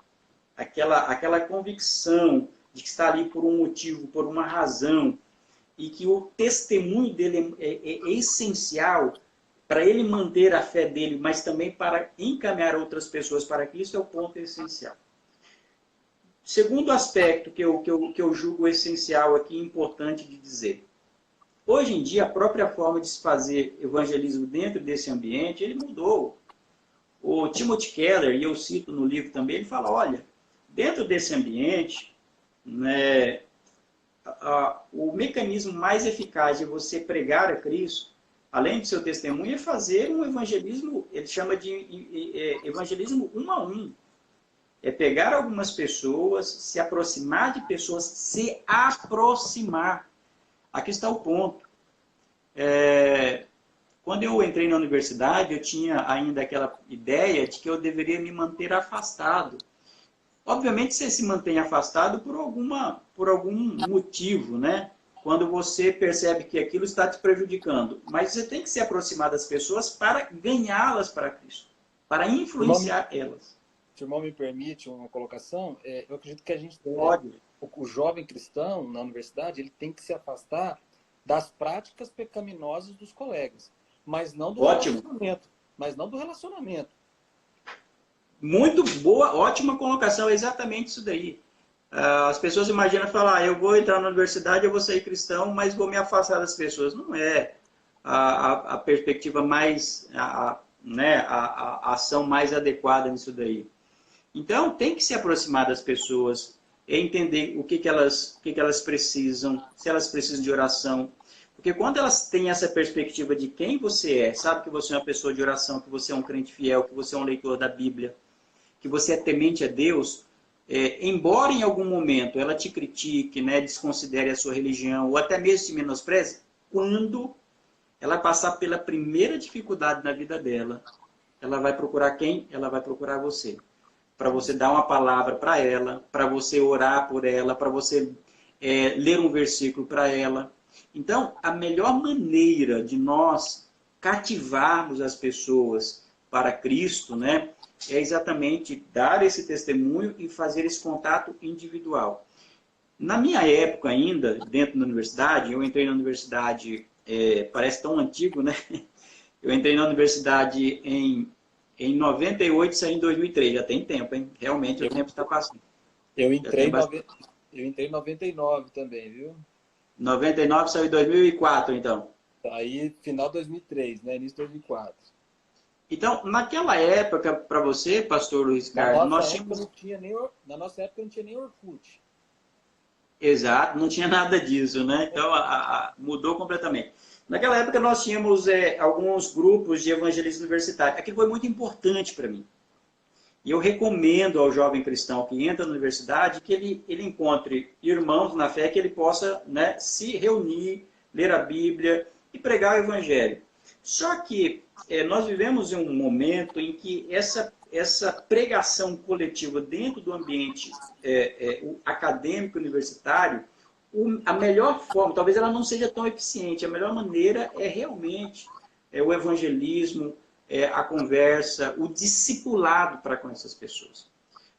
aquela convicção de que está ali por um motivo, por uma razão, e que o testemunho dele é essencial para ele manter a fé dele, mas também para encaminhar outras pessoas para Cristo, é o ponto essencial. Segundo aspecto que eu julgo essencial aqui, importante de dizer. Hoje em dia, a própria forma de se fazer evangelismo dentro desse ambiente, ele mudou. O Timothy Keller, e eu cito no livro também, ele fala, olha, dentro desse ambiente, né, o mecanismo mais eficaz de você pregar a Cristo, além do seu testemunho, é fazer um evangelismo, ele chama de evangelismo 1 a 1. É pegar algumas pessoas, se aproximar de pessoas, se aproximar. Aqui está o ponto. Quando eu entrei na universidade, eu tinha ainda aquela ideia de que eu deveria me manter afastado. Obviamente, você se mantém afastado por algum motivo, né? quando você percebe que aquilo está te prejudicando. Mas você tem que se aproximar das pessoas para ganhá-las para Cristo, para influenciar elas. Se o irmão me permite uma colocação, eu acredito que a gente pode. O jovem cristão na universidade, ele tem que se afastar das práticas pecaminosas dos colegas, mas não do relacionamento. Mas não do relacionamento. Muito boa, ótima colocação, é exatamente isso daí. As pessoas imaginam falar, eu vou entrar na universidade, eu vou sair cristão, mas vou me afastar das pessoas. Não é a perspectiva mais, a ação mais adequada nisso daí. Então, tem que se aproximar das pessoas, entender o que elas precisam, se elas precisam de oração. Porque quando elas têm essa perspectiva de quem você é, sabe que você é uma pessoa de oração, que você é um crente fiel, que você é um leitor da Bíblia, que você é temente a Deus, embora em algum momento ela te critique, né, desconsidere a sua religião, ou até mesmo te menospreze, quando ela passar pela primeira dificuldade na vida dela, ela vai procurar quem? Ela vai procurar você. Para você dar uma palavra para ela, para você orar por ela, para você ler um versículo para ela. Então, a melhor maneira de nós cativarmos as pessoas para Cristo, né, é exatamente dar esse testemunho e fazer esse contato individual. Na minha época ainda, dentro da universidade, eu entrei na universidade, parece tão antigo, né? Eu entrei na universidade em 98 e saí em 2003, já tem tempo, hein? Realmente o tempo está passando. Eu entrei em 99 também, viu? 99 saiu em 2004, então. Aí, final de 2003, né? Início de 2004. Então, naquela época, para você, pastor Luiz Carlos, nós tínhamos... Na nossa época não tinha nem Orkut. Exato, não tinha nada disso, né? Então, mudou completamente. Naquela época, nós tínhamos alguns grupos de evangelismo universitário. Aquilo foi muito importante para mim. E eu recomendo ao jovem cristão que entra na universidade que ele encontre irmãos na fé, que ele possa, né, se reunir, ler a Bíblia e pregar o Evangelho. Só que nós vivemos em um momento em que essa pregação coletiva dentro do ambiente acadêmico universitário, a melhor forma, talvez ela não seja tão eficiente, a melhor maneira é realmente o evangelismo, a conversa, o discipulado para com essas pessoas.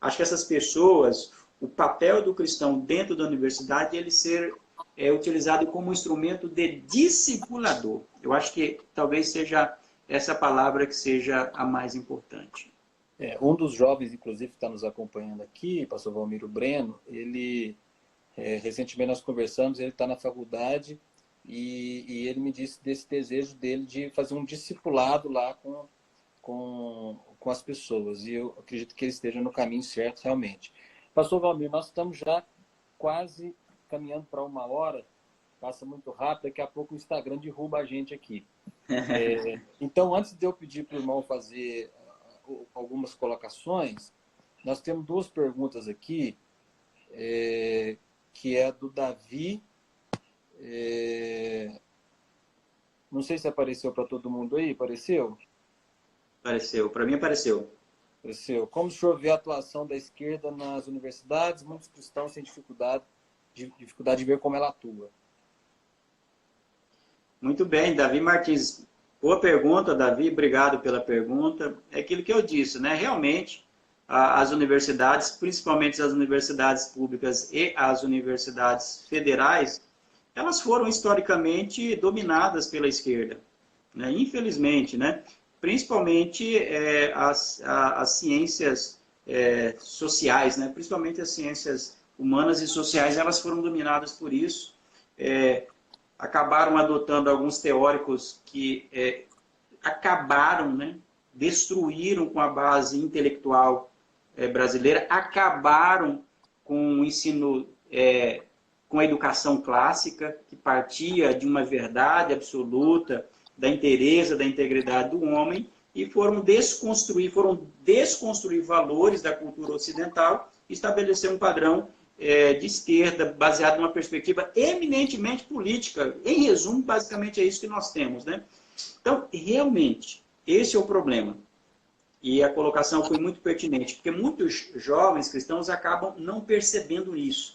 Acho que essas pessoas, o papel do cristão dentro da universidade, ele ser utilizado como instrumento de discipulador. Eu acho que talvez seja essa palavra que seja a mais importante. Um dos jovens, inclusive, que está nos acompanhando aqui, pastor Valmiro Breno, ele, recentemente nós conversamos, ele está na faculdade e ele me disse desse desejo dele de fazer um discipulado lá com as pessoas. E eu acredito que ele esteja no caminho certo, realmente. Pastor Valmir, nós estamos já quase caminhando para 1 hora, passa muito rápido, daqui a pouco o Instagram derruba a gente aqui. Então, antes de eu pedir para o irmão fazer algumas colocações, nós temos 2 perguntas aqui, que é do Davi. Não sei se apareceu para todo mundo aí, apareceu? Apareceu, para mim apareceu. Como o senhor vê a atuação da esquerda nas universidades? Muitos cristãos têm dificuldade de ver como ela atua. Muito bem, Davi Martins. Boa pergunta, Davi. Obrigado pela pergunta. É aquilo que eu disse, né? Realmente, as universidades, principalmente as universidades públicas e as universidades federais, elas foram historicamente dominadas pela esquerda, né? Infelizmente, né? Principalmente as ciências sociais, né? Principalmente as ciências humanas e sociais, elas foram dominadas por isso. Acabaram adotando alguns teóricos que acabaram, né? Destruíram com a base intelectual brasileira, acabaram com o ensino, com a educação clássica, que partia de uma verdade absoluta, da inteireza, da integridade do homem, e foram desconstruir valores da cultura ocidental e estabelecer um padrão de esquerda, baseado numa perspectiva eminentemente política. Em resumo, basicamente é isso que nós temos, né? Então, realmente, esse é o problema. E a colocação foi muito pertinente, porque muitos jovens cristãos acabam não percebendo isso.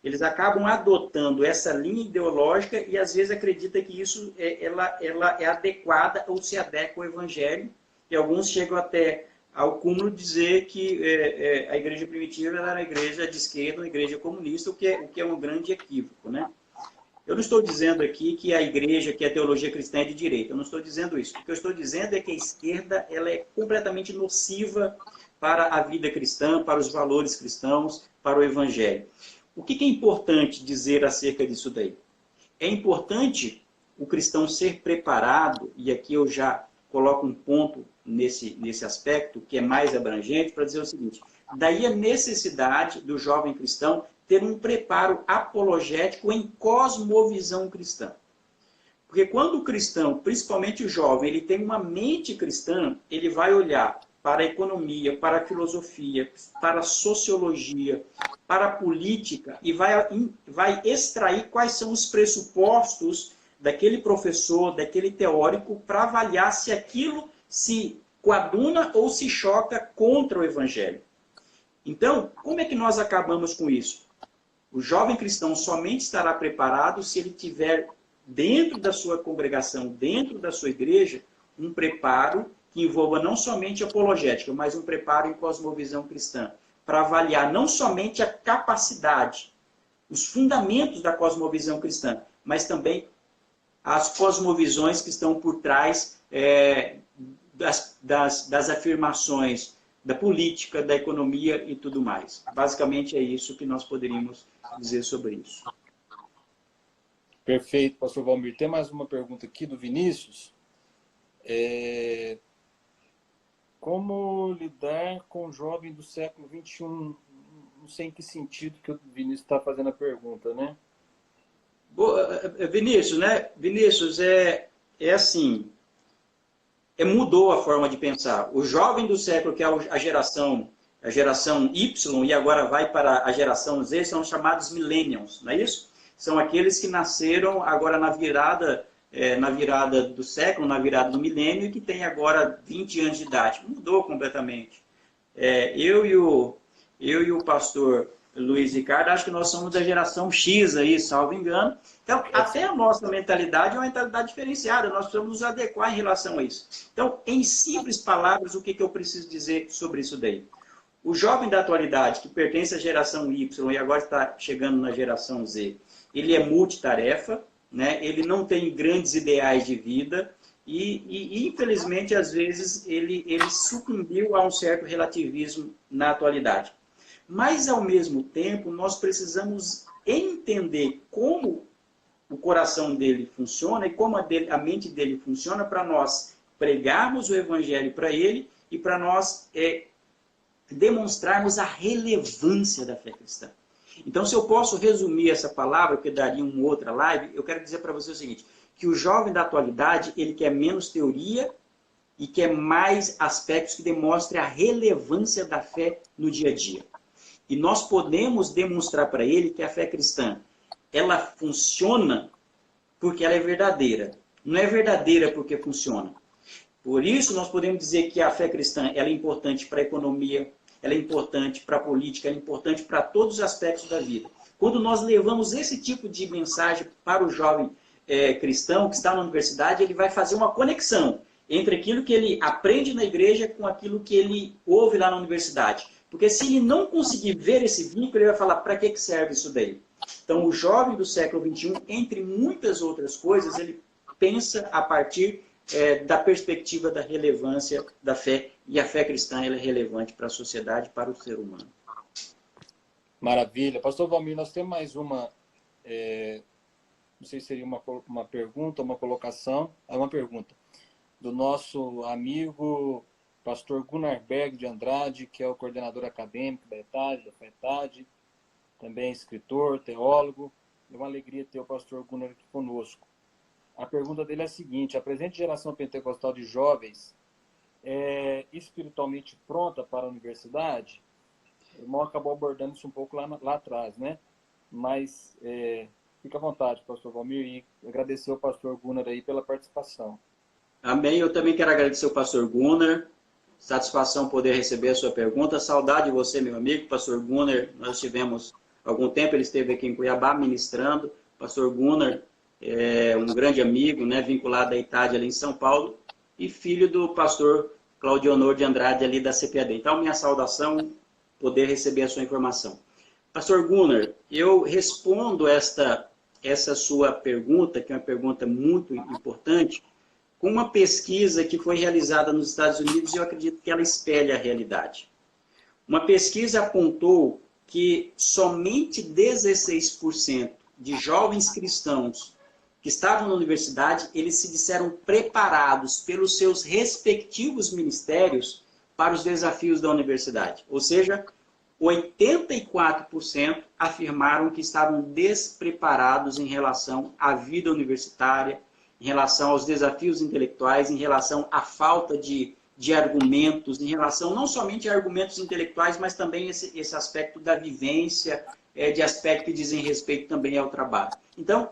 eles acabam adotando essa linha ideológica e às vezes acredita que isso ela é adequada ou se adequa ao evangelho, e alguns chegam até ao cúmulo de dizer que a igreja primitiva era uma igreja de esquerda, uma igreja comunista, o que é um grande equívoco, né? Eu não estou dizendo aqui que a igreja, que a teologia cristã é de direita. Eu não estou dizendo isso. O que eu estou dizendo é que a esquerda ela é completamente nociva para a vida cristã, para os valores cristãos, para o evangelho. O que é importante dizer acerca disso daí? É importante o cristão ser preparado, e aqui eu já coloco um ponto nesse aspecto, que é mais abrangente, para dizer o seguinte: daí a necessidade do jovem cristão ter um preparo apologético em cosmovisão cristã. Porque quando o cristão, principalmente o jovem, ele tem uma mente cristã, ele vai olhar para a economia, para a filosofia, para a sociologia, para a política e vai extrair quais são os pressupostos daquele professor, daquele teórico, para avaliar se aquilo se coaduna ou se choca contra o evangelho. Então, como é que nós acabamos com isso? O jovem cristão somente estará preparado se ele tiver dentro da sua congregação, dentro da sua igreja, um preparo que envolva não somente apologética, mas um preparo em cosmovisão cristã, para avaliar não somente a capacidade, os fundamentos da cosmovisão cristã, mas também as cosmovisões que estão por trás das afirmações da política, da economia e tudo mais. Basicamente é isso que nós poderíamos dizer sobre isso. Perfeito, pastor Valmir. Tem mais uma pergunta aqui do Vinícius. Como lidar com o jovem do século XXI? Não sei em que sentido que o Vinícius está fazendo a pergunta, né? Vinícius, né? Vinícius, é assim, mudou a forma de pensar. O jovem do século, que é a geração Y, e agora vai para a geração Z, são chamados millennials, não é isso? São aqueles que nasceram agora na virada do século, na virada do milênio, e que tem agora 20 anos de idade. Mudou completamente. Eu e o pastor Luiz Ricardo, acho que nós somos da geração X aí, salvo engano. Então, até a nossa mentalidade é uma mentalidade diferenciada, nós precisamos nos adequar em relação a isso. Então, em simples palavras, o que eu preciso dizer sobre isso daí? O jovem da atualidade, que pertence à geração Y e agora está chegando na geração Z, ele é multitarefa, né? Ele não tem grandes ideais de vida e infelizmente, às vezes, ele sucumbiu a um certo relativismo na atualidade. Mas, ao mesmo tempo, nós precisamos entender como o coração dele funciona e como a mente dele funciona para nós pregarmos o evangelho para ele e para nós demonstrarmos a relevância da fé cristã. Então, se eu posso resumir essa palavra, que daria uma outra live, eu quero dizer para você o seguinte, que o jovem da atualidade, ele quer menos teoria e quer mais aspectos que demonstrem a relevância da fé no dia a dia. E nós podemos demonstrar para ele que a fé cristã, ela funciona porque ela é verdadeira. Não é verdadeira porque funciona. Por isso, nós podemos dizer que a fé cristã ela é importante para a economia, ela é importante para a política, ela é importante para todos os aspectos da vida. Quando nós levamos esse tipo de mensagem para o jovem cristão que está na universidade, ele vai fazer uma conexão entre aquilo que ele aprende na igreja com aquilo que ele ouve lá na universidade. Porque se ele não conseguir ver esse vínculo, ele vai falar, para que serve isso daí? Então, o jovem do século XXI, entre muitas outras coisas, ele pensa a partir da perspectiva da relevância da fé. E a fé cristã ela é relevante para a sociedade, para o ser humano. Maravilha. Pastor Valmir, nós temos mais uma, não sei se seria uma pergunta, uma colocação, uma pergunta, do nosso amigo pastor Gunnar Berg de Andrade, que é o coordenador acadêmico da ETAD, da FETAD, também escritor, teólogo. É uma alegria ter o pastor Gunnar aqui conosco. A pergunta dele é a seguinte: a presente geração pentecostal de jovens é espiritualmente pronta para a universidade? O irmão acabou abordando isso um pouco lá atrás, né? Mas fica à vontade, pastor Valmir, e agradecer ao pastor Gunnar aí pela participação. Amém. Eu também quero agradecer ao pastor Gunnar. Satisfação poder receber a sua pergunta. Saudade de você, meu amigo, pastor Gunnar. Nós tivemos algum tempo ele esteve aqui em Cuiabá ministrando. Pastor Gunnar, um grande amigo, né, vinculado à ITAD ali em São Paulo, e filho do pastor Claudionor de Andrade ali da CPAD. Então, minha saudação, poder receber a sua informação. Pastor Gunnar, eu respondo essa sua pergunta, que é uma pergunta muito importante, com uma pesquisa que foi realizada nos Estados Unidos e eu acredito que ela espelha a realidade. Uma pesquisa apontou que somente 16% de jovens cristãos que estavam na universidade, eles se disseram preparados pelos seus respectivos ministérios para os desafios da universidade. Ou seja, 84% afirmaram que estavam despreparados em relação à vida universitária, em relação aos desafios intelectuais, em relação à falta de argumentos, em relação não somente a argumentos intelectuais, mas também esse aspecto da vivência, de aspecto que dizem respeito também ao trabalho. Então,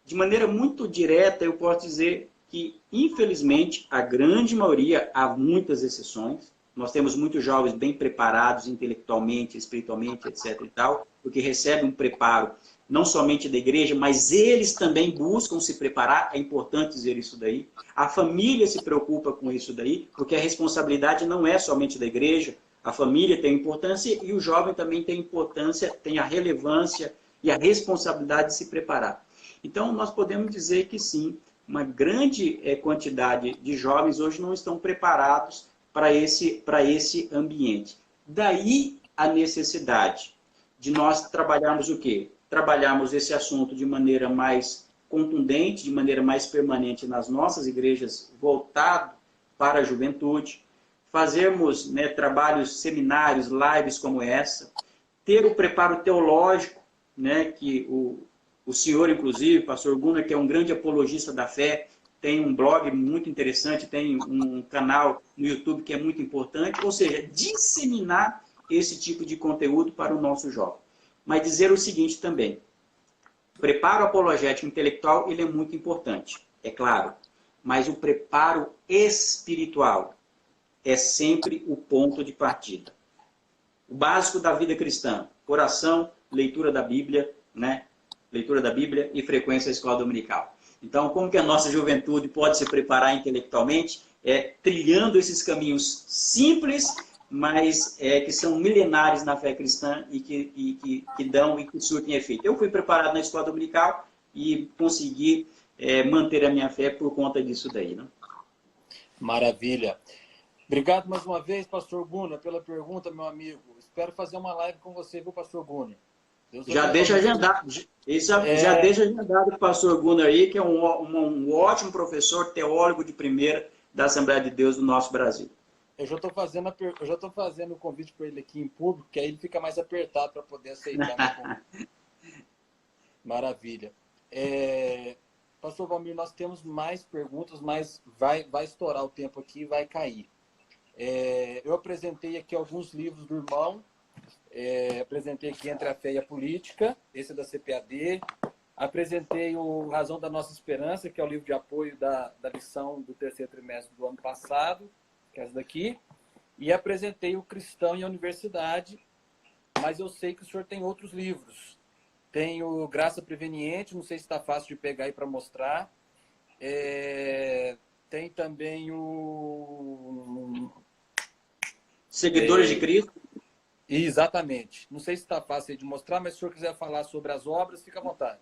de maneira muito direta, eu posso dizer que, infelizmente, a grande maioria, há muitas exceções, nós temos muitos jovens bem preparados intelectualmente, espiritualmente, etc. e tal, porque recebem um preparo não somente da igreja, mas eles também buscam se preparar, é importante dizer isso daí. A família se preocupa com isso daí, porque a responsabilidade não é somente da igreja, a família tem importância e o jovem também tem importância, tem a relevância e a responsabilidade de se preparar. Então, nós podemos dizer que sim, uma grande quantidade de jovens hoje não estão preparados para esse ambiente. Daí a necessidade de nós trabalharmos o quê? Trabalharmos esse assunto de maneira mais contundente, de maneira mais permanente nas nossas igrejas, voltado para a juventude, fazermos, né, trabalhos, seminários, lives como essa, ter o preparo teológico, né, que o senhor, inclusive, pastor Gunnar, que é um grande apologista da fé, tem um blog muito interessante, tem um canal no YouTube que é muito importante, ou seja, disseminar esse tipo de conteúdo para o nosso jovem. Mas dizer o seguinte também, o preparo apologético intelectual ele é muito importante, é claro, mas o preparo espiritual é sempre o ponto de partida. O básico da vida cristã, oração, leitura da Bíblia, né? Leitura da Bíblia e frequência à escola dominical. Então, como que a nossa juventude pode se preparar intelectualmente? Trilhando esses caminhos simples, mas que são milenares na fé cristã e que dão e que surtem efeito. Eu fui preparado na escola dominical e consegui manter a minha fé por conta disso daí. Né? Maravilha. Obrigado mais uma vez, pastor Gunnar, pela pergunta, meu amigo. Espero fazer uma live com você, viu, pastor Gunnar? Já deixa agendado. Já deixa agendado o pastor Gunnar aí, que é um ótimo professor teólogo de primeira da Assembleia de Deus do nosso Brasil. Eu já estou fazendo o convite para ele aqui em público, que aí ele fica mais apertado para poder aceitar meu convite. Maravilha. Pastor Valmir, nós temos mais perguntas, mas vai estourar o tempo aqui e vai cair. Eu apresentei aqui alguns livros do irmão. Apresentei aqui Entre a Fé e a Política, esse é da CPAD. Apresentei o Razão da Nossa Esperança, que é o livro de apoio da lição do terceiro trimestre do ano passado, que é essa daqui. E apresentei o Cristão e a Universidade, mas eu sei que o senhor tem outros livros. Tem o Graça Preveniente, não sei se está fácil de pegar aí para mostrar. Tem também o... Seguidores de Cristo. Exatamente. Não sei se está fácil de mostrar, mas se o senhor quiser falar sobre as obras, fica à vontade.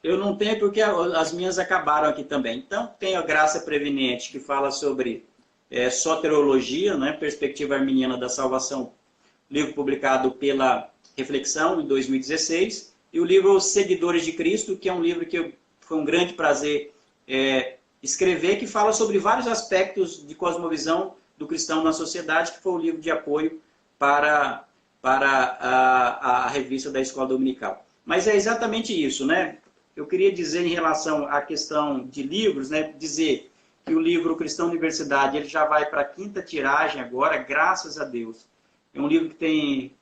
Eu não tenho, porque as minhas acabaram aqui também. Então, tem a Graça Preveniente, que fala sobre soteriologia, né, perspectiva arminiana da salvação, livro publicado pela Reflexão, em 2016. E o livro Seguidores de Cristo, que é um livro que foi um grande prazer escrever, que fala sobre vários aspectos de cosmovisão do cristão na sociedade, que foi o livro de apoio para a revista da Escola Dominical. Mas é exatamente isso, né? Eu queria dizer em relação à questão de livros, né? Dizer que o livro Cristão Universidade ele já vai para a 5ª tiragem agora, graças a Deus. É um livro que tem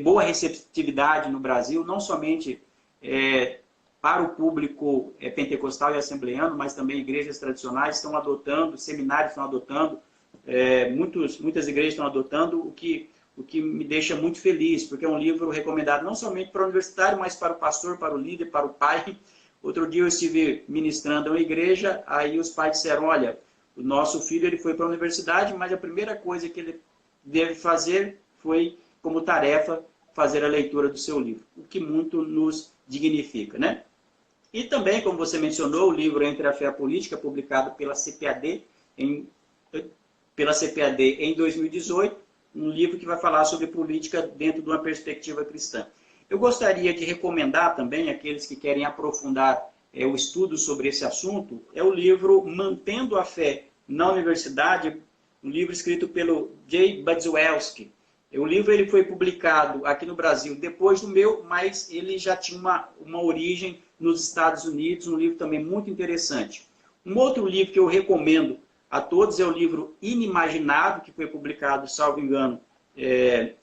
boa receptividade no Brasil, não somente para o público pentecostal e assembleano, mas também igrejas tradicionais estão adotando, seminários estão adotando, muitas igrejas estão adotando, o que o que me deixa muito feliz, porque é um livro recomendado não somente para o universitário, mas para o pastor, para o líder, para o pai. Outro dia eu estive ministrando uma igreja, aí os pais disseram, olha, o nosso filho ele foi para a universidade, mas a primeira coisa que ele deve fazer foi, como tarefa, fazer a leitura do seu livro, o que muito nos dignifica, né? E também, como você mencionou, o livro Entre a Fé e a Política, publicado pela CPAD em 2018, um livro que vai falar sobre política dentro de uma perspectiva cristã. Eu gostaria de recomendar também, àqueles que querem aprofundar o estudo sobre esse assunto, é o livro Mantendo a Fé na Universidade, um livro escrito pelo Jay Badziewski. O livro ele foi publicado aqui no Brasil depois do meu, mas ele já tinha uma origem nos Estados Unidos, um livro também muito interessante. Um outro livro que eu recomendo a todos é o livro Inimaginável, que foi publicado, salvo engano,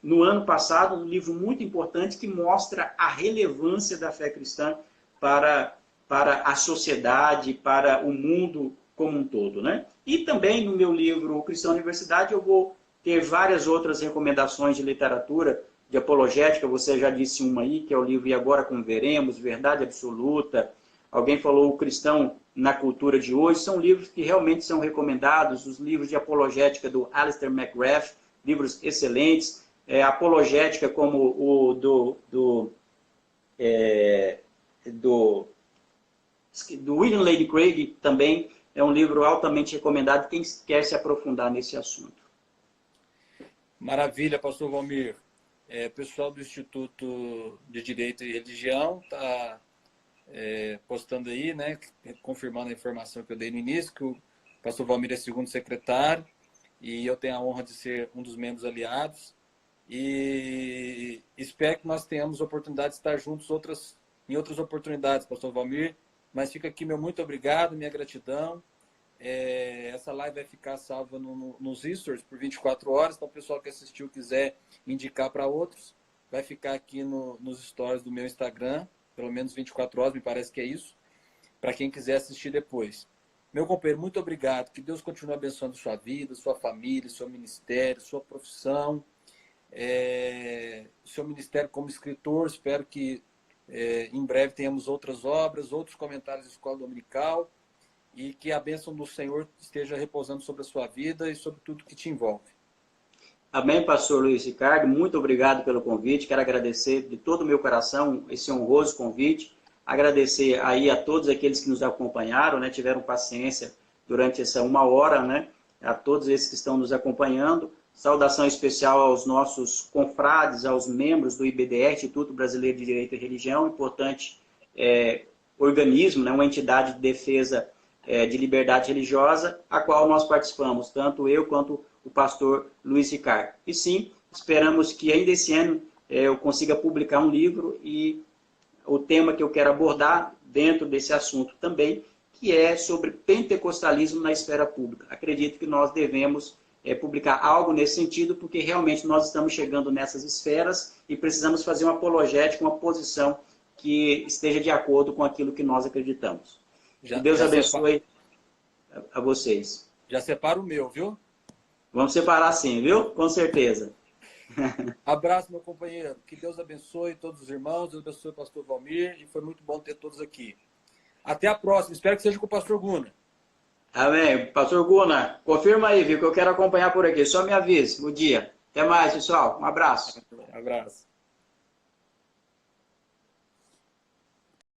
no ano passado, um livro muito importante que mostra a relevância da fé cristã para a sociedade, para o mundo como um todo, né? E também no meu livro O Cristão Universidade eu vou ter várias outras recomendações de literatura, de apologética, você já disse uma aí, que é o livro E Agora Como Veremos, Verdade Absoluta. Alguém falou O Cristão na Cultura de Hoje. São livros que realmente são recomendados, os livros de apologética do Alistair McGrath, livros excelentes. Apologética como o do William Lane Craig também é um livro altamente recomendado quem quer se aprofundar nesse assunto. Maravilha, pastor Valmir. Pessoal do Instituto de Direito e Religião está postando aí, né, confirmando a informação que eu dei no início, que o pastor Valmir é segundo secretário e eu tenho a honra de ser um dos membros aliados. E espero que nós tenhamos oportunidade de estar juntos em outras oportunidades, pastor Valmir. Mas fica aqui meu muito obrigado, minha gratidão. Essa live vai ficar salva nos stories por 24 horas. Então, o pessoal que assistiu quiser indicar para outros, vai ficar aqui nos stories do meu Instagram, pelo menos 24 horas, me parece que é isso, para quem quiser assistir depois. Meu companheiro, muito obrigado. Que Deus continue abençoando sua vida, sua família, seu ministério, sua profissão, seu ministério como escritor. Espero que em breve tenhamos outras obras, outros comentários de escola dominical, e que a bênção do Senhor esteja repousando sobre a sua vida e sobre tudo que te envolve. Amém, pastor Luiz Ricardo. Muito obrigado pelo convite. Quero agradecer de todo o meu coração esse honroso convite. Agradecer aí a todos aqueles que nos acompanharam, né, tiveram paciência durante essa 1 hora, né, a todos esses que estão nos acompanhando. Saudação especial aos nossos confrades, aos membros do IBDR, Instituto Brasileiro de Direito e Religião, importante organismo, né, uma entidade de defesa de liberdade religiosa, a qual nós participamos, tanto eu quanto o pastor Luiz Ricardo. E sim, esperamos que ainda esse ano eu consiga publicar um livro e o tema que eu quero abordar dentro desse assunto também, que é sobre pentecostalismo na esfera pública. Acredito que nós devemos publicar algo nesse sentido, porque realmente nós estamos chegando nessas esferas e precisamos fazer uma apologética, uma posição que esteja de acordo com aquilo que nós acreditamos. Que Deus abençoe a vocês. Já separa o meu, viu? Vamos separar sim, viu? Com certeza. Abraço, meu companheiro. Que Deus abençoe todos os irmãos, Deus abençoe o pastor Valmir, e foi muito bom ter todos aqui. Até a próxima. Espero que seja com o pastor Guna. Amém. Pastor Guna, confirma aí, viu? Que eu quero acompanhar por aqui. Só me avise o dia. Até mais, pessoal. Um abraço. Um abraço.